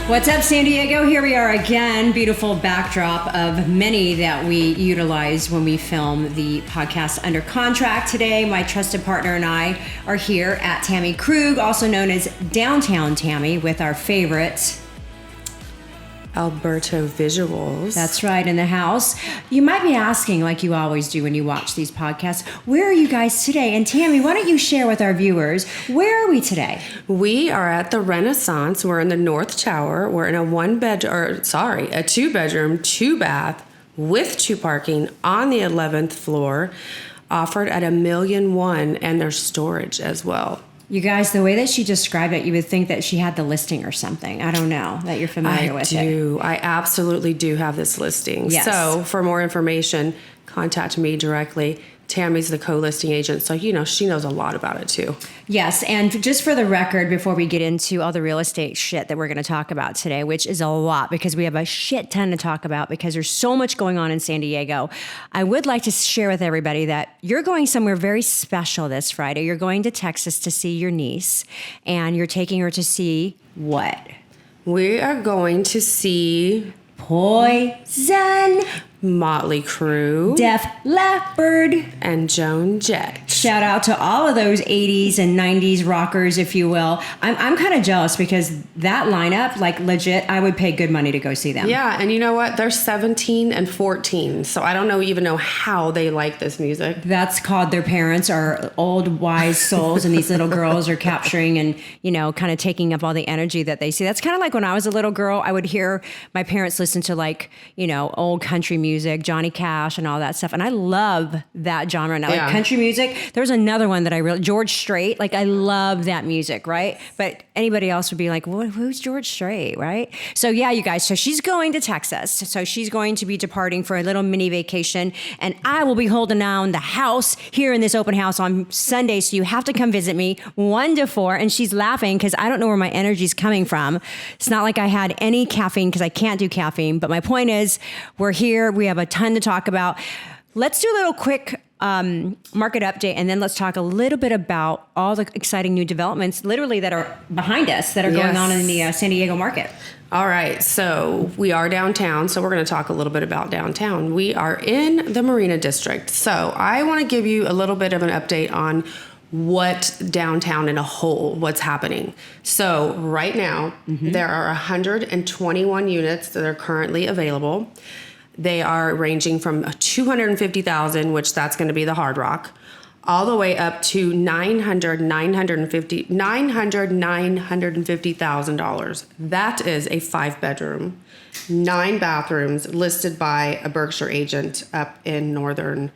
What's up, San Diego? Here we are again. Beautiful backdrop of many that we utilize when we film the podcast Under Contract. Today, my trusted partner and I are here at Tammy Krug, also known as Downtown Tammy, with our favorite Alberto Visuals. That's right, in the house. You might be asking, like you always do when you watch these podcasts, where are you guys today? And Tammy, why don't you share with our viewers, where are we today? We are at the Renaissance. We're in the North Tower. We're in a a 2-bedroom, 2-bath with 2 parking on the 11th floor, offered at $1.1 million, and there's storage as well. You guys, the way that she described it, you would think that she had the listing or something. I don't know that you're familiar with it. I absolutely do have this listing. Yes. So for more information, contact me directly. Tammy's the co-listing agent, so she knows a lot about it too. Yes, and just for the record, before we get into all the real estate shit that we're going to talk about today, which is a lot because we have a shit ton to talk about because there's so much going on in San Diego, I would like to share with everybody that you're going somewhere very special this Friday. You're going to Texas to see your niece, and you're taking her to see what? We are going to see Poison, Motley Crue, Def Leppard, and Joan Jett. Shout out to all of those 80s and 90s rockers, if you will. I'm kind of jealous because that lineup, like legit, I would pay good money to go see them. Yeah, and you know what? They're 17 and 14, so I don't even know how they like this music. That's called their parents are old, wise souls, and these little girls are capturing and, kind of taking up all the energy that they see. That's kind of like when I was a little girl, I would hear my parents listen to old country music, Johnny Cash and all that stuff. And I love that genre now. Yeah. Like country music. There's another one that George Strait. Like I love that music, right? But anybody else would be like, well, who's George Strait, right? So yeah, you guys. So she's going to Texas. So she's going to be departing for a little mini vacation. And I will be holding down the house here in this open house on Sunday. So you have to come visit me 1 to 4. And she's laughing because I don't know where my energy's coming from. It's not like I had any caffeine because I can't do caffeine. But my point is, we're here. We have a ton to talk about. Let's do a little quick market update, and then let's talk a little bit about all the exciting new developments, literally that are behind us, that are going on in the San Diego market. All right, so we are downtown, so we're going to talk a little bit about downtown. We are in the Marina District, so I want to give you a little bit of an update on what downtown in a whole, what's happening. So right now, there are 121 units that are currently available. They are ranging from $250,000, which that's going to be the Hard Rock, all the way up to $950,000. That is a 5-bedroom, 9 bathrooms listed by a Berkshire agent up in northern.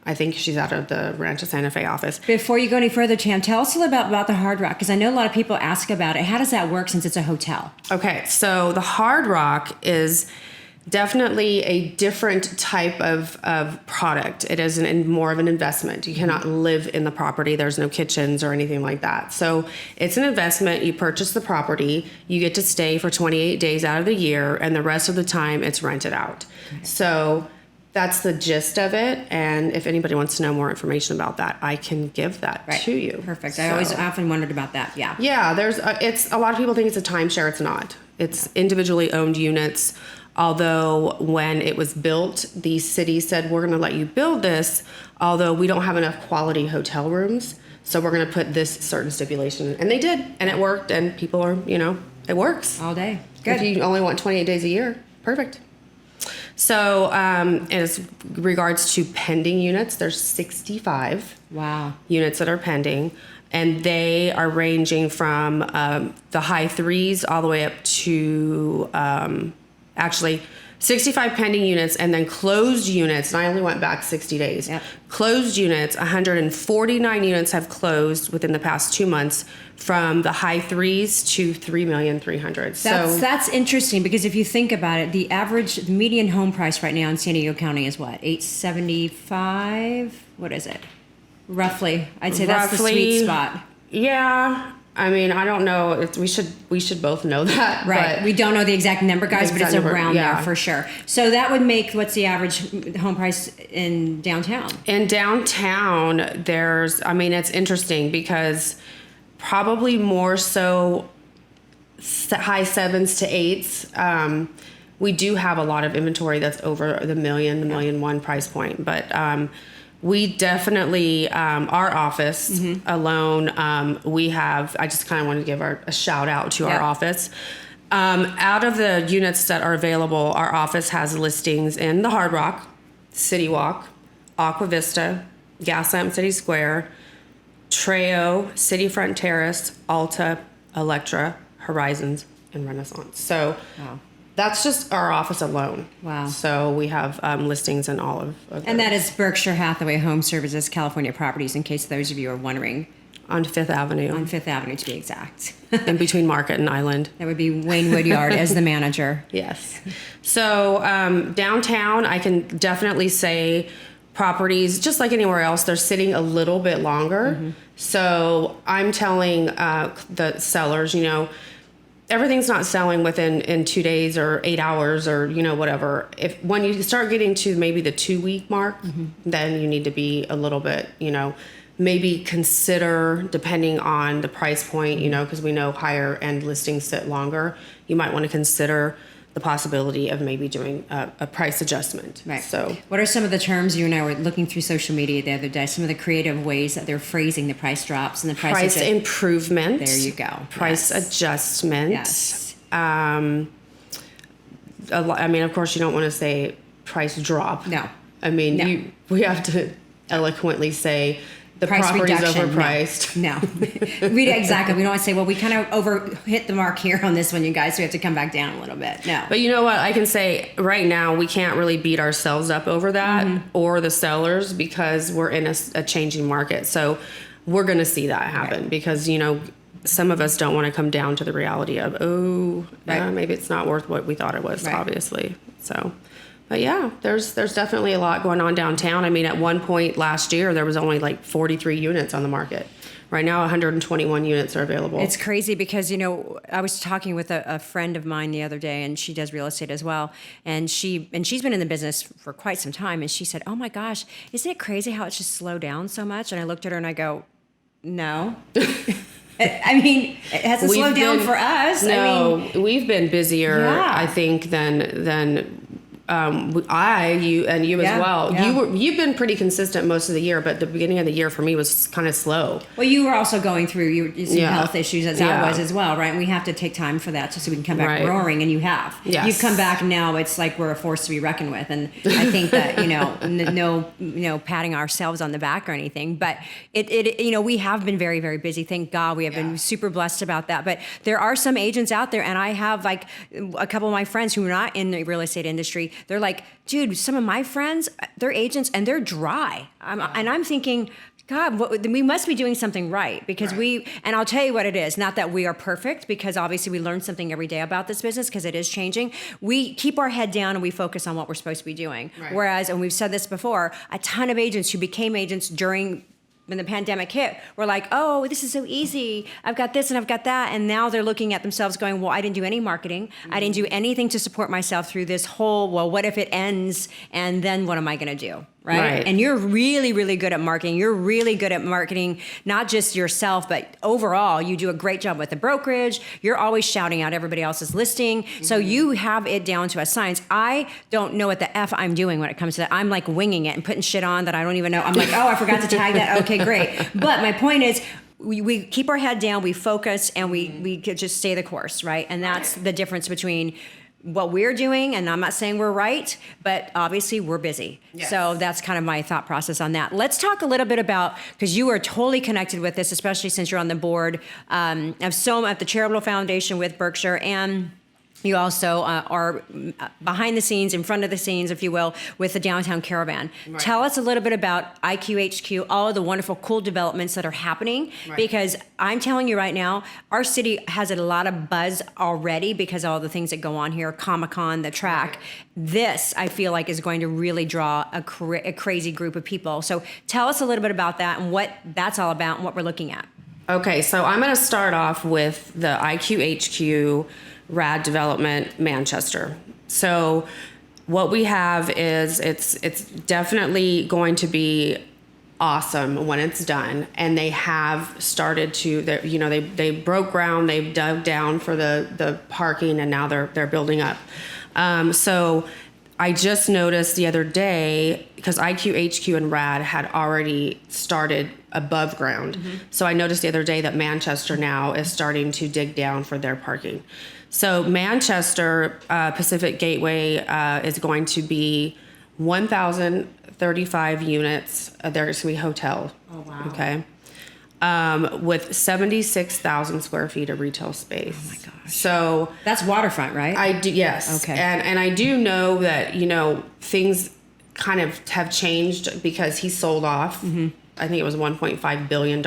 I think she's out of the Rancho Santa Fe office. Before you go any further, Tam, tell us a little about the Hard Rock, because I know a lot of people ask about it. How does that work since it's a hotel? Okay, so the Hard Rock is definitely a different type of product. It is more of an investment. You cannot live in the property. There's no kitchens or anything like that. So it's an investment. You purchase the property. You get to stay for 28 days out of the year, and the rest of the time it's rented out. Okay. So that's the gist of it. And if anybody wants to know more information about that, I can give that to you. Perfect. So, I often wondered about that. Yeah. Yeah. It's a lot of people think it's a timeshare. It's not. It's individually owned units. Although when it was built, the city said, we're going to let you build this, although we don't have enough quality hotel rooms. So we're going to put this certain stipulation. And they did. And it worked. And people are, it works. All day. Good. If you only want 28 days a year, perfect. So as regards to pending units, there's 65 units that are pending. And they are ranging from the high 3s all the way up to... actually 65 pending units, and then closed units, and I only went back 60 days. Yep. Closed units, 149 units have closed within the past 2 months, from the high 3s to $3,300,000. That's interesting, because if you think about it, the median home price right now in San Diego County is what, $875? What is it? Roughly. I'd say that's the sweet spot. Yeah. I mean, I don't know. We should both know that. Right. But we don't know the exact number, guys, but it's around there for sure. So that would make, what's the average home price in downtown? In downtown, it's interesting because probably more so high 7s to 8s. We do have a lot of inventory that's over the million, the $1,000,001 price point, but we definitely, our office alone, we have, I just kind of want to give a shout out to our office. Out of the units that are available, our office has listings in the Hard Rock, City Walk, Aqua Vista, Gaslamp City Square, Treo, City Front Terrace, Alta, Electra, Horizons, and Renaissance. So that's just our office alone. Wow. So we have listings in all of and that is Berkshire Hathaway Home Services, California Properties, in case those of you are wondering. On Fifth Avenue. On Fifth Avenue, to be exact. In between Market and Island. That would be Wayne Woodyard as the manager. Yes. So downtown, I can definitely say properties, just like anywhere else, they're sitting a little bit longer. So I'm telling the sellers, you know, everything's not selling in 2 days or 8 hours or, you know, whatever. When you start getting to maybe the 2-week mark, then you need to be a little bit, you know, maybe consider, depending on the price point, you know, because we know higher end listings sit longer. You might want to consider the possibility of maybe doing a price adjustment. Right. So what are some of the terms? You and I were looking through social media the other day, some of the creative ways that they're phrasing the price drops and the price improvement. There you go. Price adjustment. Yes. I mean, of course, you don't want to say price drop. No. I mean, we have to eloquently say the property is overpriced. No. Exactly. We don't want to say, well, we kind of hit the mark here on this one, you guys, so we have to come back down a little bit. No. But you know what? I can say right now, we can't really beat ourselves up over that or the sellers, because we're in a changing market. So we're going to see that happen because, you know, some of us don't want to come down to the reality of, maybe it's not worth what we thought it was, obviously. So... But yeah, there's definitely a lot going on downtown. I mean, at one point last year, there was only like 43 units on the market. Right now, 121 units are available. It's crazy because, you know, I was talking with a friend of mine the other day, and she does real estate as well. And she's been in the business for quite some time. And she said, oh my gosh, isn't it crazy how it's just slowed down so much? And I looked at her and I go, no. I mean, it hasn't slowed down for us. No, you been busier, I think, than you as well. Yeah. You've been pretty consistent most of the year, but the beginning of the year for me was kind of slow. Well, you were also going through some health issues as I was as well, right? And we have to take time for that so we can come back roaring, and you have. Yes. You've come back now. It's like we're a force to be reckoned with, and I think that no patting ourselves on the back or anything, but it you know, we have been very, very busy. Thank God we have been super blessed about that. But there are some agents out there, and I have like a couple of my friends who are not in the real estate industry. They're like, dude, some of my friends, they're agents and they're dry. And I'm thinking, God, we must be doing something right because and I'll tell you what it is. Not that we are perfect, because obviously we learn something every day about this business because it is changing. We keep our head down and we focus on what we're supposed to be doing. Right. Whereas, and we've said this before, a ton of agents who became agents when the pandemic hit, were like, oh, this is so easy. I've got this and I've got that. And now they're looking at themselves going, well, I didn't do any marketing. I didn't do anything to support myself through this whole, well, what if it ends? And then what am I going to do? Right? And you're really, really good at marketing. You're really good at marketing, not just yourself, but overall, you do a great job with the brokerage. You're always shouting out everybody else's listing. So you have it down to a science. I don't know what the F I'm doing when it comes to that. I'm like winging it and putting shit on that I don't even know. I'm like, oh, I forgot to tag that. Okay, great. But my point is, we keep our head down, we focus, and we just stay the course, right? And that's the difference between what we're doing, and I'm not saying we're right, but obviously we're busy. Yes. So that's kind of my thought process on that. Let's talk a little bit about, because you are totally connected with this, especially since you're on the board of SOMA at the Charitable Foundation with Berkshire, and you also are behind the scenes, in front of the scenes, if you will, with the Downtown Caravan. Right. Tell us a little bit about IQHQ, all of the wonderful, cool developments that are happening, because I'm telling you right now, our city has a lot of buzz already because of all the things that go on here, Comic-Con, the track. This, I feel like, is going to really draw a crazy group of people. So tell us a little bit about that and what that's all about and what we're looking at. Okay, so I'm going to start off with the IQHQ Rad Development Manchester. So what we have is it's definitely going to be awesome when it's done. And they have started to, they broke ground, they've dug down for the parking, and now they're building up. So I just noticed the other day, because IQ, HQ, and RAD had already started above ground. So I noticed the other day that Manchester now is starting to dig down for their parking. So Manchester Pacific Gateway is going to be 1,035 units. There's going to be hotel. Oh, wow. Okay. With 76,000 square feet of retail space. Oh my gosh. So that's waterfront, right? I do, yes. Okay. And I do know that, things kind of have changed because he sold off, I think it was $1.5 billion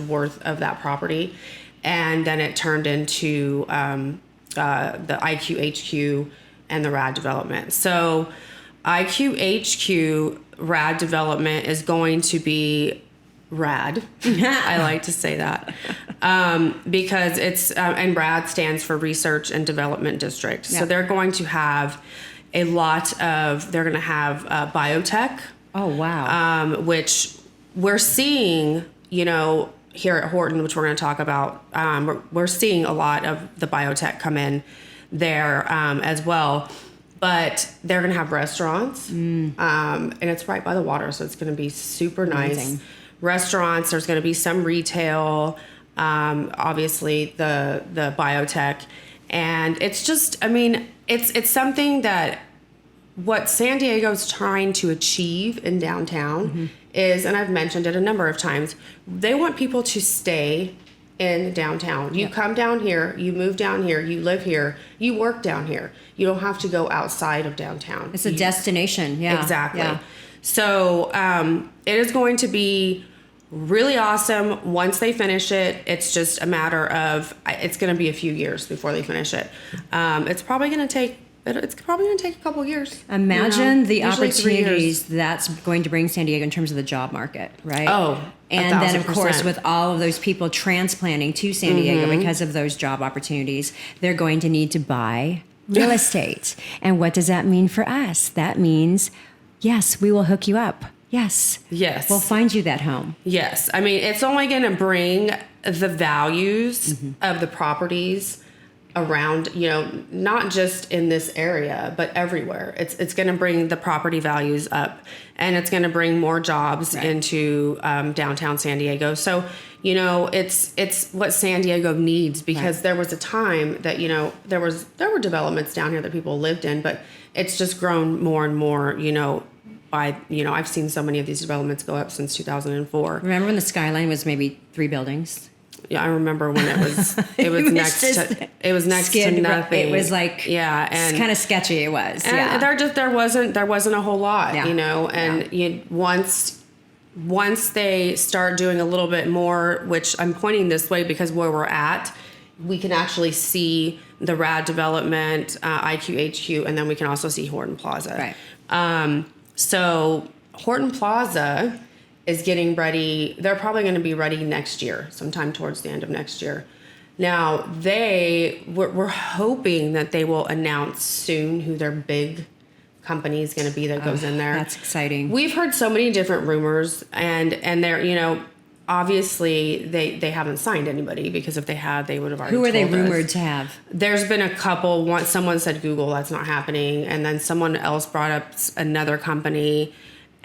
worth of that property. And then it turned into the IQ, HQ, and the RAD development. So IQ, HQ, RAD development is going to be RAD. I like to say that because it's and RAD stands for Research and Development District. So they're going to have they're going to have biotech. Oh, wow. Which we're seeing, here at Horton, which we're going to talk about. We're seeing a lot of the biotech come in there as well. But they're going to have restaurants, and it's right by the water, so it's going to be super nice. Restaurants, there's going to be some retail, obviously the biotech, and it's just, it's something that what San Diego's trying to achieve in downtown is, and I've mentioned it a number of times, they want people to stay in downtown. You come down here, you move down here, you live here, you work down here. You don't have to go outside of downtown. It's a destination. Yeah. Exactly. Yeah. So it is going to be really awesome once they finish it. It's just a matter of, it's going to be a few years before they finish it. It's probably going to take a couple years. Imagine the opportunities that's going to bring San Diego in terms of the job market, right? Oh, and then of course with all of those people transplanting to San Diego because of those job opportunities, they're going to need to buy real estate. And what does that mean for us? That means, yes, we will hook you up. Yes. We'll find you that home. Yes. It's only going to bring the values of the properties around, not just in this area, but everywhere. It's going to bring the property values up, and it's going to bring more jobs into downtown San Diego. So, it's what San Diego needs, because there was a time that, there were developments down here that people lived in, but it's just grown more and more, I've seen so many of these developments go up since 2004. Remember when the skyline was maybe 3 buildings? Yeah, I remember when it was next to nothing. It was like, and it's kind of sketchy. It was, and there wasn't a whole lot, and once they start doing a little bit more, which I'm pointing this way because where we're at, we can actually see the RAD development, IQ, HQ, and then we can also see Horton Plaza. Right. So Horton Plaza is getting ready. They're probably going to be ready next year, sometime towards the end of next year. Now, we're hoping that they will announce soon who their big company is going to be that goes in there. That's exciting. We've heard so many different rumors, and they're, obviously they haven't signed anybody, because if they had, they would have already Who are they told us. rumored to have? There's been a couple. Someone said Google, that's not happening. And then someone else brought up another company.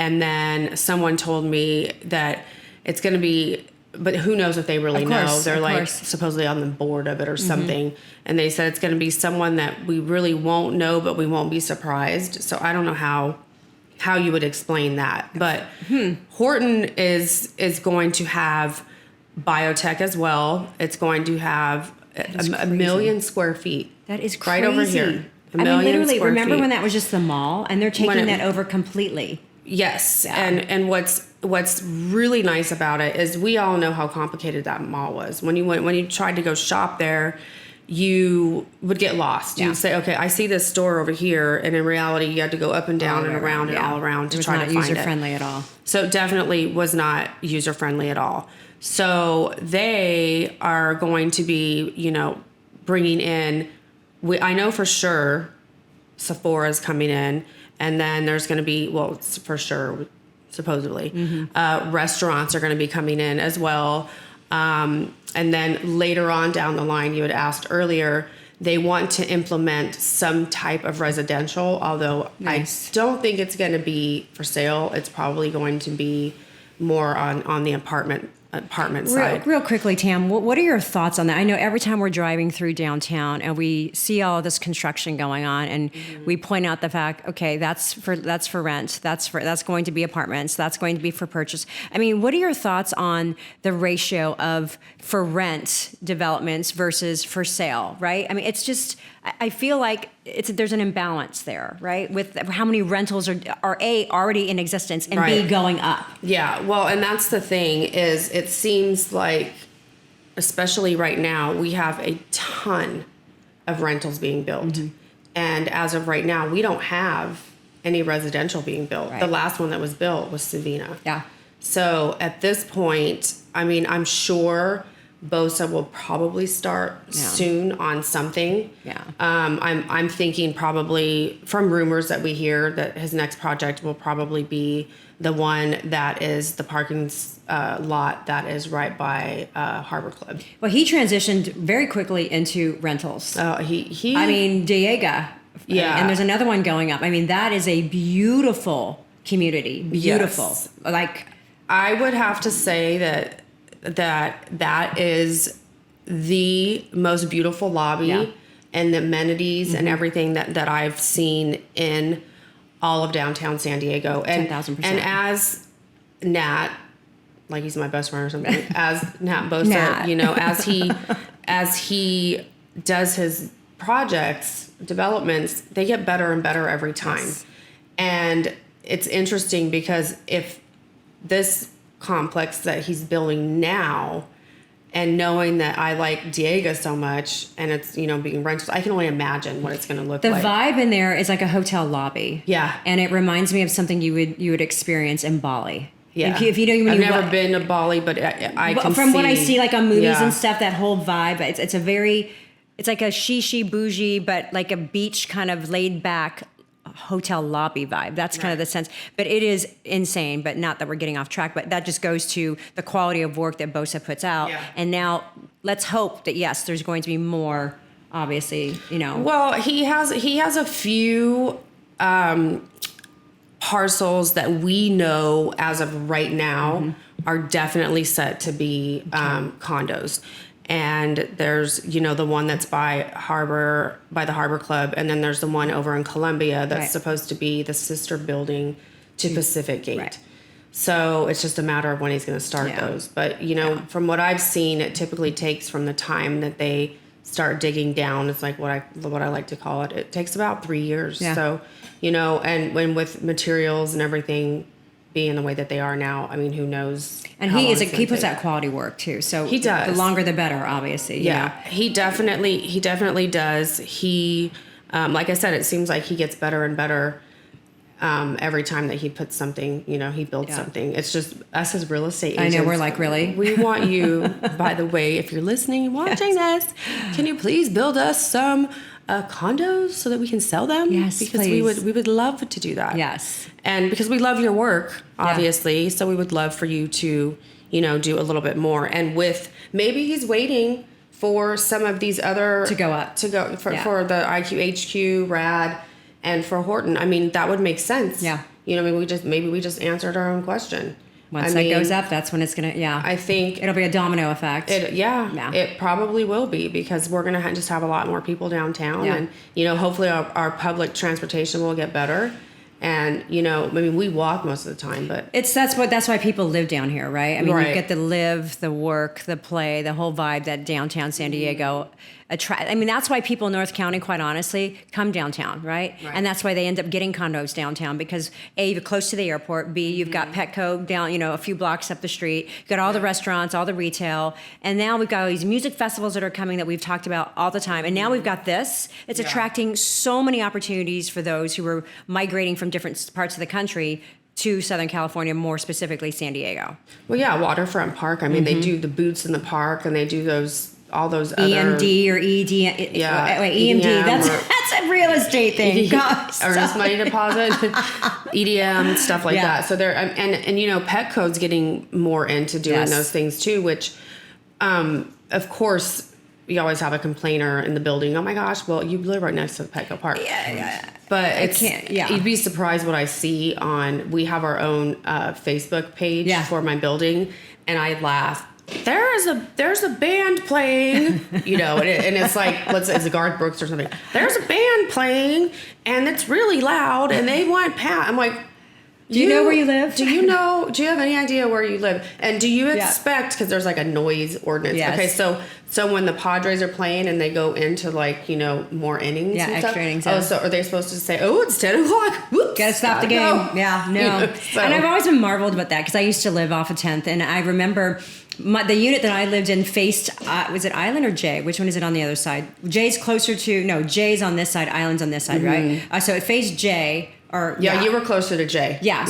And then someone told me that it's going to be, but who knows if they really know. They're supposedly on the board of it or something. And they said it's going to be someone that we really won't know, but we won't be surprised. So I don't know how you would explain that. But Horton is going to have biotech as well. It's going to have a million square feet. That is crazy. Right over here. Literally, remember when that was just the mall, and they're taking that over completely? Yes, yeah. And what's really nice about it is we all know how complicated that mall was. When you tried to go shop there, you would get lost. You'd say, okay, I see this store over here, and in reality, you had to go up and down and around and all around to try to find it. It was not user-friendly at all. So it definitely was not user-friendly at all. So they are going to be, bringing in, I know for sure Sephora's coming in. And then there's going to be, for sure, supposedly. Restaurants are going to be coming in as well. And then later on down the line, you had asked earlier, they want to implement some type of residential, although Nice. I don't think it's going to be for sale. It's probably going to be more on the apartment side. Real quickly, Tam, what are your thoughts on that? I know every time we're driving through downtown and we see all this construction going on, and we point out the fact, okay, that's for rent, that's going to be apartments, that's going to be for purchase. I mean, what are your thoughts on the ratio of for rent developments versus for sale? Right? I mean, it's just, I feel like there's an imbalance there, right? With how many rentals are A, already in existence, and Right. B, going up. Yeah, well, and that's the thing is it seems like, especially right now, we have a ton of rentals being built. And as of right now, we don't have any residential being built. Right. The last one that was built was Savina. Yeah. So at this point, I mean, I'm sure BOSA will probably start soon on something. Yeah. I'm thinking probably from rumors that we hear that his next project will probably be the one that is the parking lot that is right by Harbor Club. Well, he transitioned very quickly into rentals. He. I mean, Diego. Yeah. And there's another one going up. I mean, that is a beautiful community. Beautiful. Yes. Like, I would have to say that is the most beautiful lobby Yeah. and the amenities and everything that I've seen in all of downtown San Diego. And 10,000%. And as Nat, like he's my best friend or something, as Nat Bosa, Nat. you know, as he does his projects, developments, they get better and better every time. Yes. And it's interesting because if this complex that he's building now, and knowing that I like Diego so much, and it's, you know, being rented, I can only imagine what it's going to look the like. vibe in there is like a hotel lobby. Yeah. And it reminds me of something you would experience in Bali. Yeah. If you know, when I've you never been to Bali, but I But can from what I see, see, like on movies yeah. and stuff, that whole vibe, it's a very, it's like a shishi bougie, but like a beach kind of laid back hotel lobby vibe. That's kind of the sense. But it is insane, but not that we're getting off track, but that just goes to the quality of work that BOSA puts out. Yeah. And now let's hope that, yes, there's going to be more, obviously, you know. Well, he has a few parcels that we know as of right now are definitely set to be condos. And there's, you know, the one that's by the Harbor Club, and then there's the one over in Columbia that's Right. supposed to be the sister building to Pacific Gate. Right. So it's just a matter of when he's going to start Yeah. those. But, you know, from what I've seen, it typically takes from the time that they start digging down. It's like what I like to call it. It takes about 3 years. Yeah. So, you know, and when with materials and everything being the way that they are now, I mean, who knows? And how he long is it's he gonna puts take. out quality work too. So He does. The longer the better, obviously. you Yeah, know. he definitely does. He, like I said, it seems like he gets better and better every time that he puts something, you know, he builds Yeah. something. It's just us as real estate I agents. know, we're like, really? We want you, by the way, if you're listening and watching this, can you please build us some condos so that we can sell them? Yes, because please. we would love to do that. Yes. And because we love your work, obviously, so we would love for you to, you know, do a little bit more. And with maybe he's waiting for some of these other To go up. for the IQHQ, RAD, and for Horton. I mean, that would make sense. Yeah. You know, maybe we just answered our own question. Once I that mean, goes up, that's when it's going to, I think it'll be a domino effect. yeah, it probably will be, because we're going to just have a lot more people downtown. Yeah. And, you know, hopefully our public transportation will get better. And, you know, I mean, we walk most of the time, but That's why people live down here, right? I mean, Right. you get the live, the work, the play, the whole vibe that downtown San Diego attract. I mean, that's why people in North County, quite honestly, come downtown, right? And that's why they end up getting condos downtown, because A, you're close to the airport. B, you've got Petco down, you know, a few blocks up the street. You've got all the restaurants, all the retail, and now we've got all these music festivals that are coming that we've talked about all the time. And now we've got this. It's attracting so many opportunities for those who are migrating from different parts of the country to Southern California, more specifically San Diego. well, yeah, Waterfront Park. I mean, they do the booths in the park, and they do all those other EMD or ED. Yeah, Wait, EMD. EM That's or- That's a real estate thing. Gosh, earnest money deposit, EDM, stuff like that. So there, and Petco's getting more into doing those things too, which, of course, you always have a complainer in the building. Oh my gosh, well, you live right next to the Petco Park. Yeah. But you'd be surprised what I see we have our own Facebook page for my building, and I laugh. There's a band playing, and it's like, it's a Garth Brooks or something. There's a band playing, and it's really loud, and they want Pat. I'm like, do you know where you live? Do you have any idea where you live? And do you expect, because there's like a noise ordinance. Yes. Okay, so when the Padres are playing and they go into like, more innings and extra stuff. innings. So are they supposed to say, oh, it's 10 o'clock. Whoops, gotta stop the game. Go. Yeah, no. And I've always been marveled about that because I used to live off of 10th, and I remember the unit that I lived in faced, was it Island or J? Which one is it on the other side? J's J's on this side, Island's on this side, right? So it faced J. You were closer to Jay. Yeah.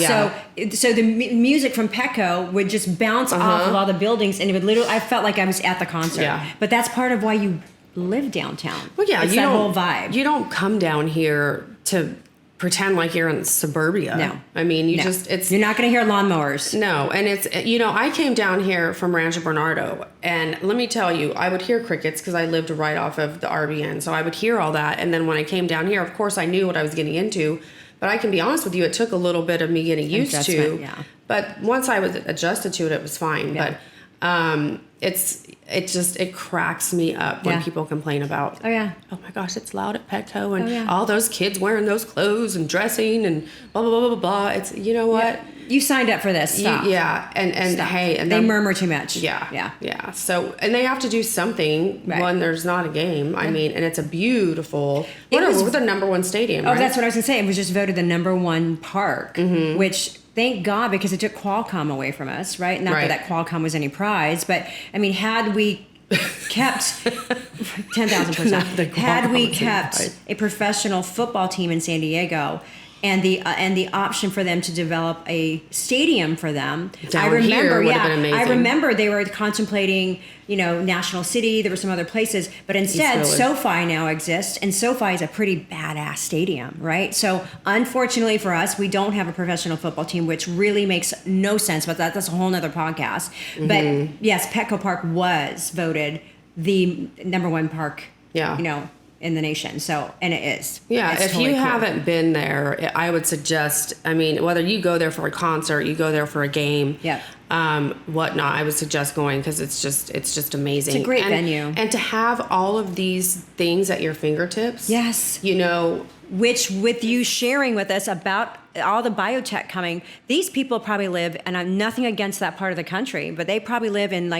So the music from Petco would just bounce off of all the buildings, and it would literally. I felt like I was at the concert. Yeah. But that's part of why you live downtown. Well, yeah, it's that whole vibe. You don't come down here to pretend like you're in suburbia. No. I mean, you're not going to hear lawnmowers. No, and it's I came down here from Rancho Bernardo, and let me tell you, I would hear crickets because I lived right off of the RBN, so I would hear all that, and then when I came down here, of course, I knew what I was getting into. But I can be honest with you, it took a little bit of me getting used to. Yeah. But once I was adjusted to it, it was fine. Yeah. But it cracks me up when people complain about, oh my gosh, it's loud at Petco, and all those kids wearing those clothes and dressing and blah blah blah blah blah. It's what. Yeah. You signed up for this. Stop. And Stop. Hey, and they murmur too much. Yeah. So, and they have to do something when there's not a game. I mean, and it's a beautiful. We're the number one stadium. Oh, right? that's what I was gonna say. It was just voted the number one park, which thank God, because it took Qualcomm away from us, right? Not that Qualcomm was any prize, but I mean, had we kept 10,000%, had we kept a professional football team in San Diego. And the option for them to develop a stadium for them. I remember they were contemplating, National City. There were some other places, but instead, SoFi now exists, and SoFi is a pretty badass stadium, right? So, unfortunately for us, we don't have a professional football team, which really makes no sense. But that's a whole nother podcast. But yes, Petco Park was voted the number one park. In the nation. So, and it is. Yeah. If totally you haven't been there, I would suggest, whether you go there for a concert, you go there for a game, whatnot, I would suggest going because it's just amazing. It's a great venue. And to have all of these things at your fingertips. Yes. Which with you sharing with us about all the biotech coming, these people probably live, and I'm nothing against that part of the country, but they probably live in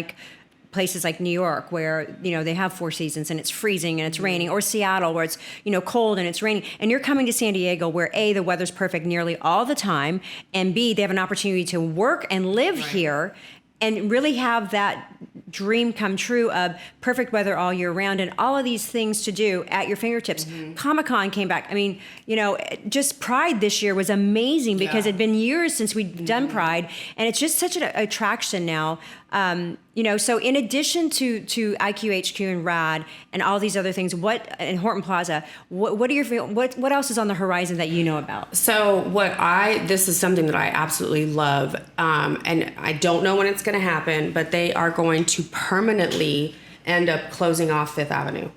places like New York where, they have 4 seasons and it's freezing and it's raining, or Seattle where it's, cold and it's raining. And you're coming to San Diego where A, the weather's perfect nearly all the time, and B, they have an opportunity to work and live here and really have that dream come true of perfect weather all year round and all of these things to do at your fingertips. Comic-Con came back. Just Pride this year was amazing because it'd been years since we'd done Pride, and it's just such an attraction now. So in addition to IQHQ and RAD and all these other things, and Horton Plaza, what else is on the horizon that you know about? So this is something that I absolutely love, and I don't know when it's going to happen, but they are going to permanently end up closing off Fifth Avenue.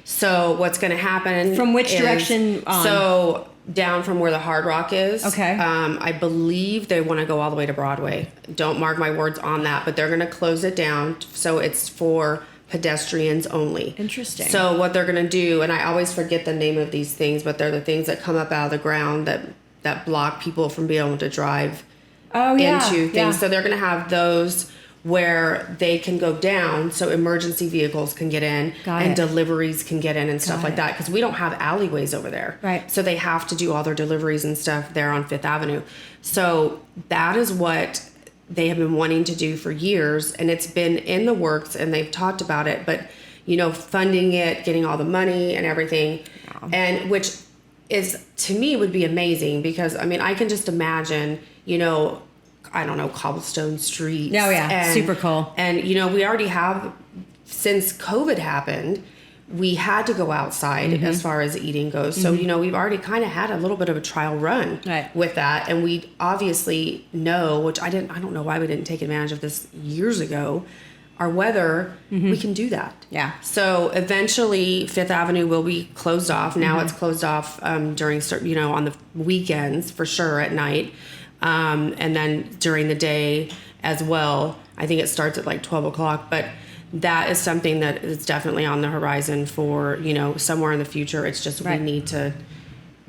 So what's going to happen? From which direction on? So down from where the Hard Rock is. Okay. I believe they want to go all the way to Broadway. Don't mark my words on that, but they're going to close it down so it's for pedestrians only. Interesting. So what they're going to do, and I always forget the name of these things, but they're the things that come up out of the ground that block people from being able to drive into things. So they're going to have those where they can go down so emergency vehicles can get in and deliveries can get in and stuff like that, because we don't have alleyways over there. Right. So they have to do all their deliveries and stuff there on Fifth Avenue. So that is what they have been wanting to do for years, and it's been in the works, and they've talked about it, but funding it, getting all the money and everything, and which is, to me, would be amazing, because I can just imagine, I don't know, cobblestone streets. Oh yeah, super cool. And we already have, since COVID happened, we had to go outside as far as eating goes. So, we've already kind of had a little bit of a trial run with that. And we obviously know, which I don't know why we didn't take advantage of this years ago. Our weather, we can do that. Yeah. So eventually Fifth Avenue will be closed off. Now it's closed off during, on the weekends for sure at night. And then during the day as well. I think it starts at like 12 o'clock, but that is something that is definitely on the horizon for, somewhere in the future. It's just we need to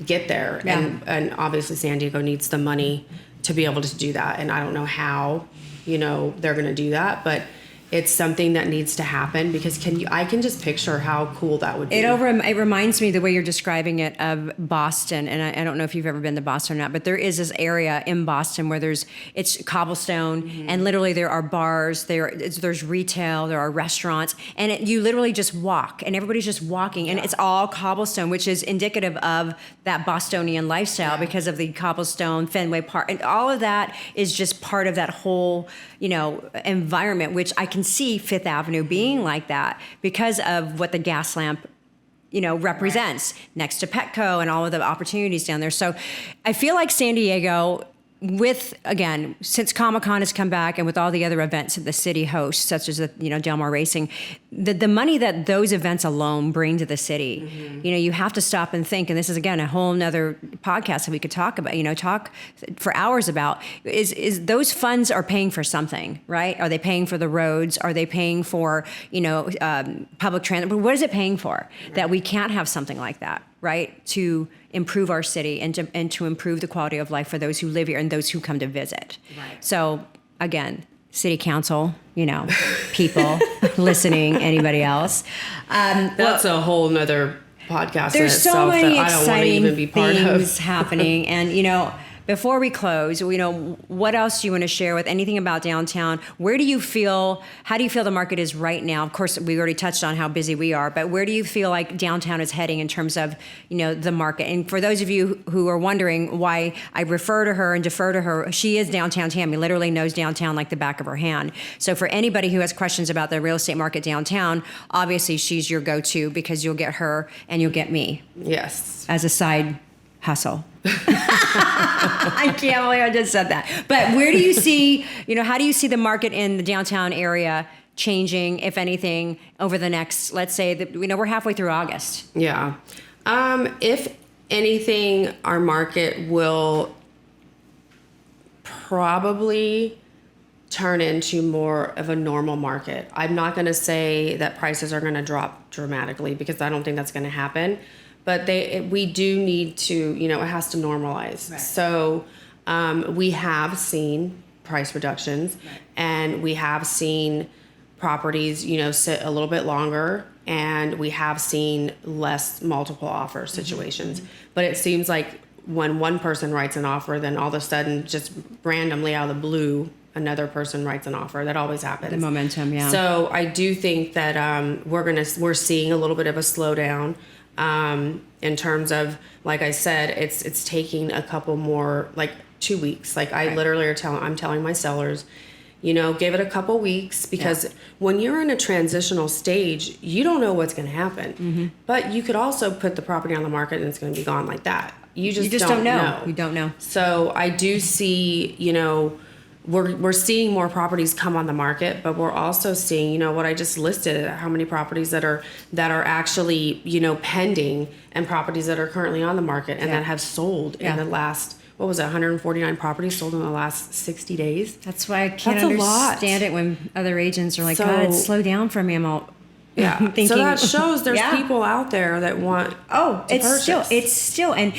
get there. Yeah. And obviously San Diego needs the money to be able to do that. And I don't know how, they're going to do that, but it's something that needs to happen because I can just picture how cool that would be. It reminds me the way you're describing it of Boston, and I don't know if you've ever been to Boston or not, but there is this area in Boston where it's cobblestone, and literally there are bars, there's retail, there are restaurants, and you literally just walk, and everybody's just walking, and it's all cobblestone, which is indicative of that Bostonian lifestyle because of the cobblestone, Fenway Park, and all of that is just part of that whole, environment, which I can see Fifth Avenue being like that because of what the gas lamp, represents next to Petco and all of the opportunities down there. So I feel like San Diego, since Comic-Con has come back and with all the other events that the city hosts, such as the, Del Mar Racing, the money that those events alone bring to the city, you have to stop and think, and this is, again, a whole nother podcast that we could talk about, talk for hours about, is those funds are paying for something, right? Are they paying for the roads? Are they paying for, public transit? But what is it paying for that we can't have something like that? Right, to improve our city and to improve the quality of life for those who live here and those who come to visit. Right. So again, city council, people listening, anybody else. That's a whole nother podcast. There's so many exciting things of. happening, and before we close, what else do you want to share with anything about downtown? How do you feel the market is right now? Of course, we already touched on how busy we are, but where do you feel like downtown is heading in terms of, the market? And for those of you who are wondering why I refer to her and defer to her, she is downtown Tammy, literally knows downtown like the back of her hand. So for anybody who has questions about the real estate market downtown, obviously she's your go-to because you'll get her and you'll get me. Yes. As a side hustle. I can't believe I just said that. But where do you see, how do you see the market in the downtown area changing, if anything, over the next, let's say, we're halfway through August. Yeah. If anything, our market will probably turn into more of a normal market. I'm not going to say that prices are going to drop dramatically because I don't think that's going to happen. But we do need to, it has to normalize. Right. So we have seen price reductions, and we have seen properties, sit a little bit longer, and we have seen less multiple offer situations. But it seems like when one person writes an offer, then all of a sudden, just randomly out of the blue, another person writes an offer. That always happens. The momentum, yeah. So I do think that we're seeing a little bit of a slowdown. In terms of, like I said, it's taking a couple more, like 2 weeks. Like I literally I'm telling my sellers, give it a couple weeks because when you're in a transitional stage, you don't know what's going to happen. But you could also put the property on the market and it's going to be gone like that. You just don't know. You don't know. So I do see, we're seeing more properties come on the market, but we're also seeing, what I just listed, how many properties that are actually, pending, and properties that are currently on the market and that have sold in the last, 149 properties sold in the last 60 days. That's why I can't understand it when other agents are like, God, slow down for me. I'm all thinking. So that shows there's people out there that want to purchase. It's still, and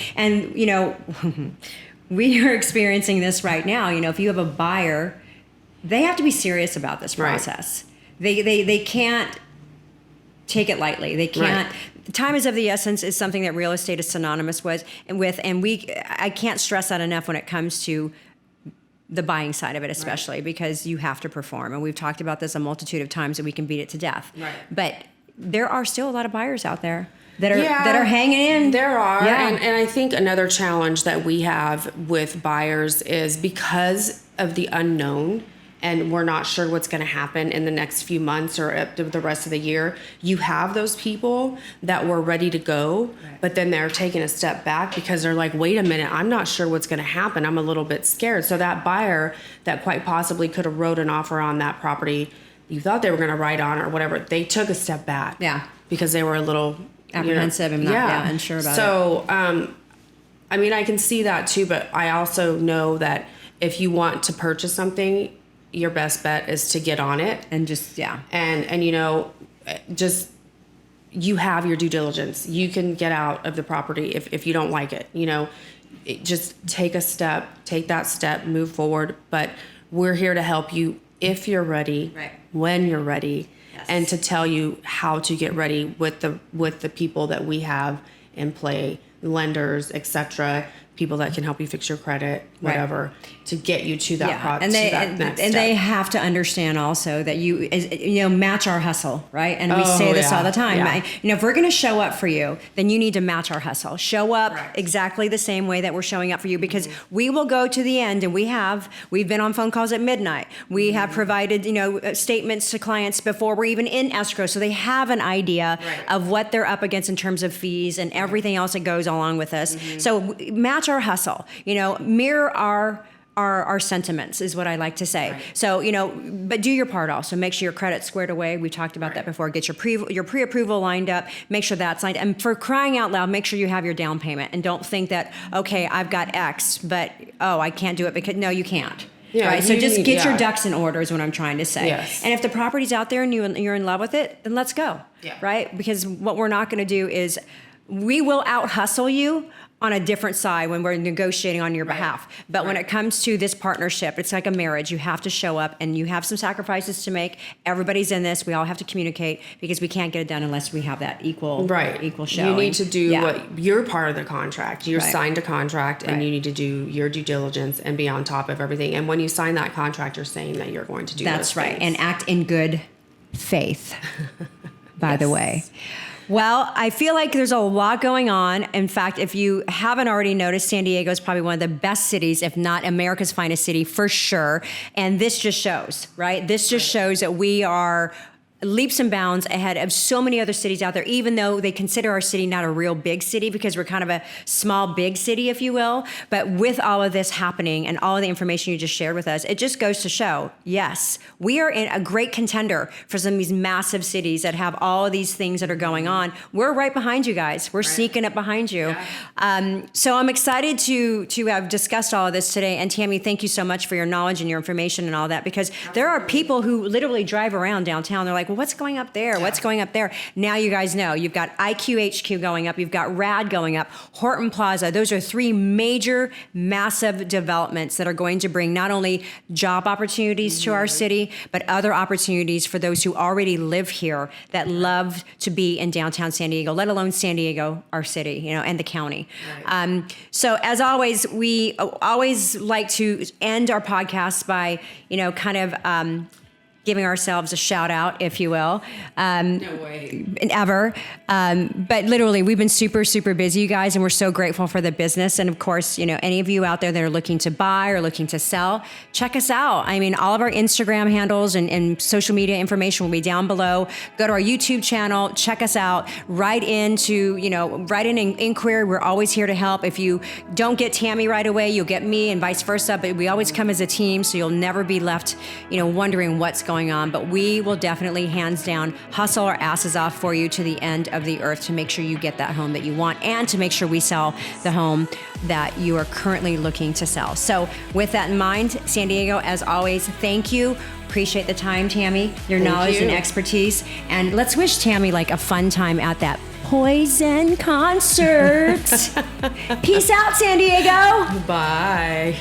we are experiencing this right now. If you have a buyer, they have to be serious about this process. Right. They can't take it lightly. They can't. Right. Time is of the essence is something that real estate is synonymous with, and I can't stress that enough when it comes to the buying side of it, especially because you have to perform. And we've talked about this a multitude of times, that we can beat it to death. Right. But there are still a lot of buyers out there that are hanging in. There are. Yeah. And I think another challenge that we have with buyers is because of the unknown and we're not sure what's going to happen in the next few months or the rest of the year, you have those people that were ready to go, but then they're taking a step back because they're like, wait a minute, I'm not sure what's going to happen. I'm a little bit scared. So that buyer that quite possibly could have wrote an offer on that property you thought they were going to write on or whatever, they took a step back. Yeah. Because they were a little apprehensive and not unsure about it. So, I mean, I can see that too, but I also know that if you want to purchase something, your best bet is to get on it and just and you know, just you have your due diligence. You can get out of the property if you don't like it. You know, just take that step, move forward. But we're here to help you if you're ready, when you're ready, and to tell you how to get ready with the people that we have in play, lenders, etc. People that can help you fix your credit, whatever, to get you to that product. And they have to understand also that you match our hustle, right? And we say this all the time. If we're going to show up for you, then you need to match our hustle. Show up exactly the same way that we're showing up for you, because we will go to the end, and we've been on phone calls at midnight. We have provided statements to clients before we're even in escrow, so they have an idea of what they're up against in terms of fees and everything else that goes along with us. So match our hustle, mirror our sentiments is what I like to say. So, but do your part also. Make sure your credit's squared away. We talked about that before. Get your pre-approval lined up. Make sure that's lined up. And for crying out loud, make sure you have your down payment. And don't think that, okay, I've got X, but, I can't do it because, no, you can't. Right. So just get your ducks in order is what I'm trying to say. Yes. And if the property's out there and you're in love with it, then let's go. Right? Because what we're not going to do is we will out hustle you on a different side when we're negotiating on your behalf. But when it comes to this partnership, it's like a marriage. You have to show up and you have some sacrifices to make. Everybody's in this. We all have to communicate because we can't get it done unless we have that equal showing. You need to do what you're part of the contract. You're signed a contract and you need to do your due diligence and be on top of everything. And when you sign that contract, you're saying that you're going to do That's those right. things. And act in good faith, by the way. Well, I feel like there's a lot going on. In fact, if you haven't already noticed, San Diego is probably one of the best cities, if not America's finest city for sure. And this just shows, right? This just shows that we are leaps and bounds ahead of so many other cities out there, even though they consider our city not a real big city because we're kind of a small, big city, if you will. But with all of this happening and all of the information you just shared with us, it just goes to show, yes, we are in a great contender for some of these massive cities that have all of these things that are going on. We're right behind you guys. We're sneaking up behind you. So I'm excited to have discussed all of this today. And Tammy, thank you so much for your knowledge and your information and all that, because there are people who literally drive around downtown. They're like, well, what's going up there? What's going up there? Now you guys know. You've got IQHQ going up. You've got RAD going up. Horton Plaza. Those are three major, massive developments that are going to bring not only job opportunities to our city, but other opportunities for those who already live here that love to be in downtown San Diego, let alone San Diego, our city, and the county. So as always, we always like to end our podcast by, giving ourselves a shout out, if you will. No way. Ever. But literally, we've been super, super busy, you guys, and we're so grateful for the business. And of course, any of you out there that are looking to buy or looking to sell, check us out. I mean, all of our Instagram handles and social media information will be down below. Go to our YouTube channel, check us out. Write in an inquiry. We're always here to help. If you don't get Tammy right away, you'll get me and vice versa. But we always come as a team, so you'll never be left, wondering what's going on. But we will definitely, hands down, hustle our asses off for you to the end of the earth to make sure you get that home that you want and to make sure we sell the home that you are currently looking to sell. So with that in mind, San Diego, as always, thank you. Appreciate the time, Tammy, your knowledge and expertise. And let's wish Tammy a fun time at that Poison concert. Peace out, San Diego. Bye.